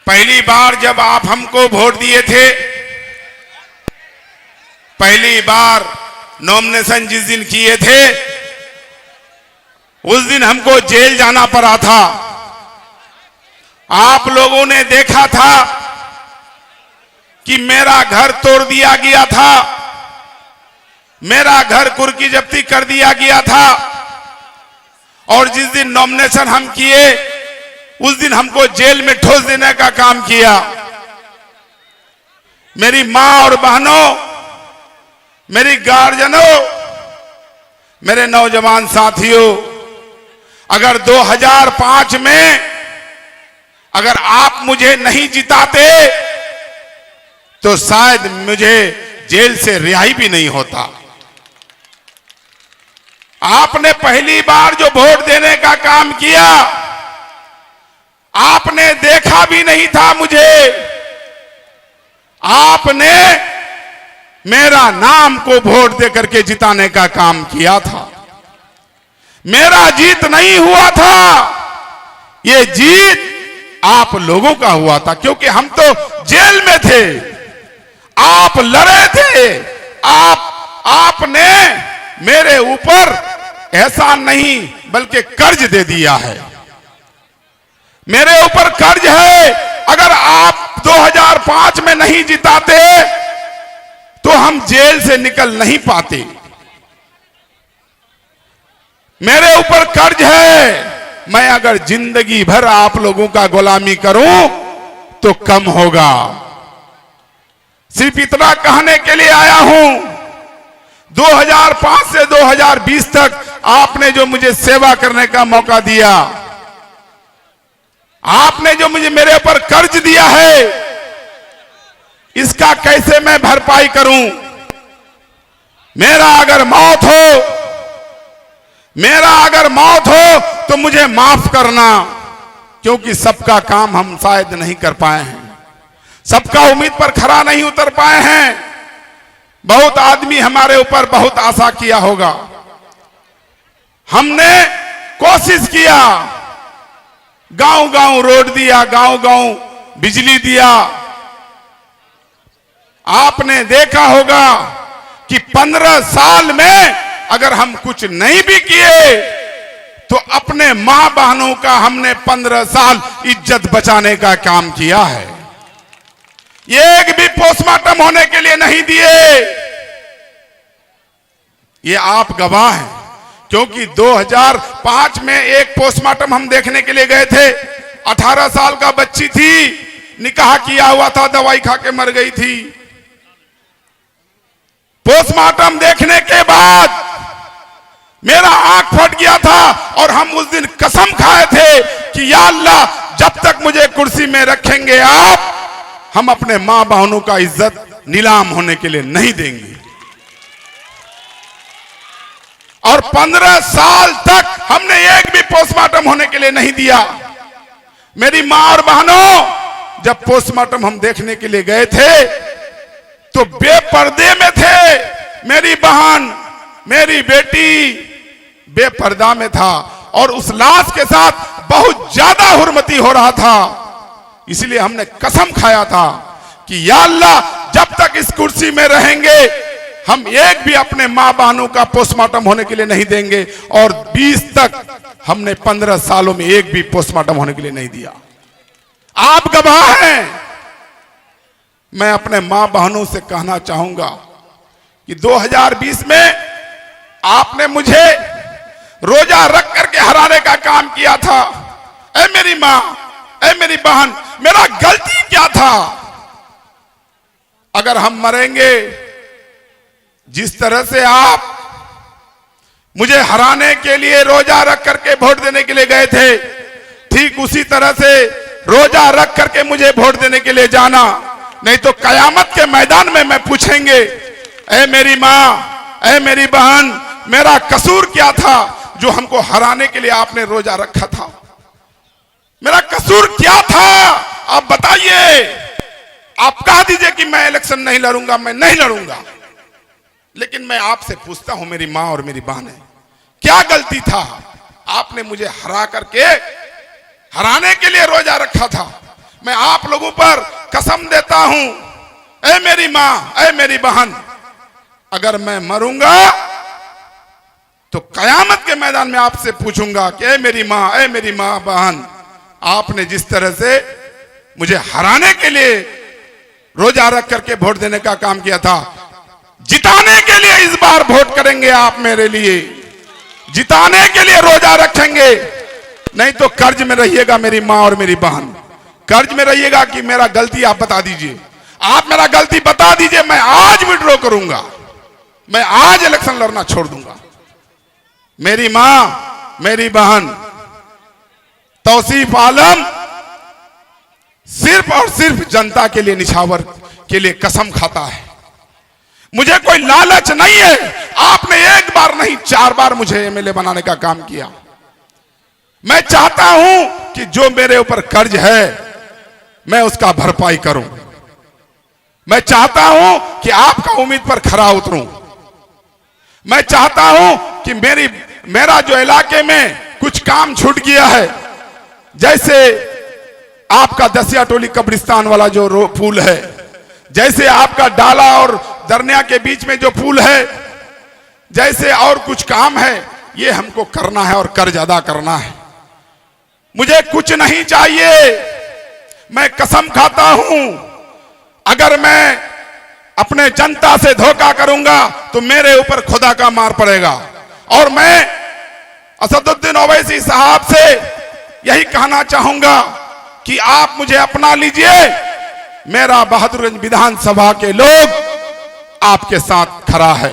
पहली बार जब आप हमको वोट दिए थे, पहली बार नॉमिनेशन जिस दिन किए थे उस दिन हमको जेल जाना पड़ा था। आप लोगों ने देखा था कि मेरा घर तोड़ दिया गया था, मेरा घर कुर्की जब्ती कर दिया गया था, और जिस दिन नॉमिनेशन हम किए उस दिन हमको जेल में ठोस देने का काम किया। मेरी मां और बहनों, मेरी गार्जियनों, मेरे नौजवान साथियों, अगर 2005 में अगर आप मुझे नहीं जिताते तो शायद मुझे जेल से रिहाई भी नहीं होता। आपने पहली बार जो वोट देने का काम किया, आपने देखा भी नहीं था मुझे, आपने मेरा नाम को वोट देकर के जिताने का काम किया था। मेरा जीत नहीं हुआ था, ये जीत आप लोगों का हुआ था, क्योंकि हम तो जेल में थे, आप लड़े थे। आपने मेरे ऊपर एहसान नहीं बल्कि कर्ज दे दिया है, मेरे ऊपर कर्ज है। अगर आप 2005 में नहीं जिताते तो हम जेल से निकल नहीं पाते। मेरे ऊपर कर्ज है, मैं अगर जिंदगी भर आप लोगों का गुलामी करूं तो कम होगा। सिर्फ इतना कहने के लिए आया हूं, 2005 से 2020 तक आपने जो मुझे सेवा करने का मौका दिया, आपने जो मुझे मेरे ऊपर कर्ज दिया है, इसका कैसे मैं भरपाई करूं। मेरा अगर मौत हो तो मुझे माफ करना, क्योंकि सबका काम हम शायद नहीं कर पाए हैं, सबका उम्मीद पर खरा नहीं उतर पाए हैं। बहुत आदमी हमारे ऊपर बहुत आशा किया होगा, हमने कोशिश किया, गांव-गांव रोड दिया, गांव-गांव बिजली दिया। आपने देखा होगा कि 15 साल में अगर हम कुछ नहीं भी किए तो अपने मां बहनों का हमने 15 साल इज्जत बचाने का काम किया है। एक भी पोस्टमार्टम होने के लिए नहीं दिए, ये आप गवाह हैं, क्योंकि 2005 में एक पोस्टमार्टम हम देखने के लिए गए थे। 18 साल का बच्ची थी, निकाह किया हुआ था, दवाई खा के मर गई थी। पोस्टमार्टम देखने के बाद मेरा आंख फट गया था और हम उस दिन कसम खाए थे कि या अल्लाह, जब तक मुझे कुर्सी में रखेंगे आप, हम अपने मां बहनों का इज्जत नीलाम होने के लिए नहीं देंगे। और 15 साल तक हमने एक भी पोस्टमार्टम होने के लिए नहीं दिया। मेरी मां और बहनों, जब पोस्टमार्टम हम देखने के लिए गए थे तो बेपर्दे में थे। मेरी बहन, मेरी बेटी बेपर्दा में था और उस लाश के साथ बहुत ज्यादा हुर्मती हो रहा था। इसलिए हमने कसम खाया था कि या अल्लाह, जब तक इस कुर्सी में रहेंगे हम एक भी अपने मां बहनों का पोस्टमार्टम होने के लिए नहीं देंगे। और 20 तक हमने 15 सालों में एक भी पोस्टमार्टम होने के लिए नहीं दिया। आप गवाह हैं। मैं अपने मां बहनों से कहना चाहूंगा कि 2020 में आपने मुझे रोजा रख करके हराने का काम किया था। ऐ मेरी मां, ऐ मेरी बहन, मेरा गलती क्या था? अगर हम मरेंगे, जिस तरह से आप मुझे हराने के लिए रोजा रख करके वोट देने के लिए गए थे, ठीक उसी तरह से रोजा रख करके मुझे वोट देने के लिए जाना, नहीं तो कयामत के मैदान में मैं पूछेंगे, ऐ मेरी मां, ऐ मेरी बहन, मेरा कसूर क्या था जो हमको हराने के लिए आपने रोजा रखा था? मेरा कसूर क्या था? आप बताइए। आप कह दीजिए कि मैं इलेक्शन नहीं लड़ूंगा, मैं नहीं लड़ूंगा, लेकिन मैं आपसे पूछता हूं, मेरी मां और मेरी बहनें, क्या गलती था? आपने मुझे हराने के लिए रोजा रखा था, मैं आप लोगों पर कसम देता हूं, ऐ मेरी मां, ऐ मेरी बहन, अगर मैं मरूंगा तो कयामत के मैदान में आपसे पूछूंगा कि ऐ मेरी मां बहन, आपने जिस तरह से मुझे हराने के लिए रोजा रख करके वोट देने का काम किया था, जिताने के लिए इस बार वोट करेंगे आप मेरे लिए, जिताने के लिए रोजा रखेंगे, नहीं तो कर्ज में रहिएगा मेरी मां और मेरी बहन, कर्ज में रहिएगा कि मेरा गलती आप बता दीजिए, आप मेरा गलती बता दीजिए, मैं आज विड्रॉ करूंगा, मैं आज इलेक्शन लड़ना छोड़ दूंगा। मेरी मां, मेरी बहन, तौसीफ आलम सिर्फ और सिर्फ जनता के लिए, निछावर के लिए कसम खाता है। मुझे कोई लालच नहीं है, आपने एक बार नहीं 4 बार मुझे एमएलए बनाने का काम किया। मैं चाहता हूं कि जो मेरे ऊपर कर्ज है मैं उसका भरपाई करूं। मैं चाहता हूं कि आपका उम्मीद पर खरा उतरूं। मैं चाहता हूं कि मेरा जो इलाके में कुछ काम छूट गया है, जैसे आपका दसिया टोली कब्रिस्तान वाला जो पुल है, जैसे आपका डाला और दरनिया के बीच में जो पुल है, जैसे और कुछ काम है, ये हमको करना है और कर्ज अदा करना है। मुझे कुछ नहीं चाहिए। मैं कसम खाता हूं, अगर मैं अपने जनता से धोखा करूंगा तो मेरे ऊपर खुदा का मार पड़ेगा। और मैं असदुद्दीन ओवैसी साहब से यही कहना चाहूंगा कि आप मुझे अपना लीजिए। मेरा बहादुरगंज विधानसभा के लोग आपके साथ खड़ा है।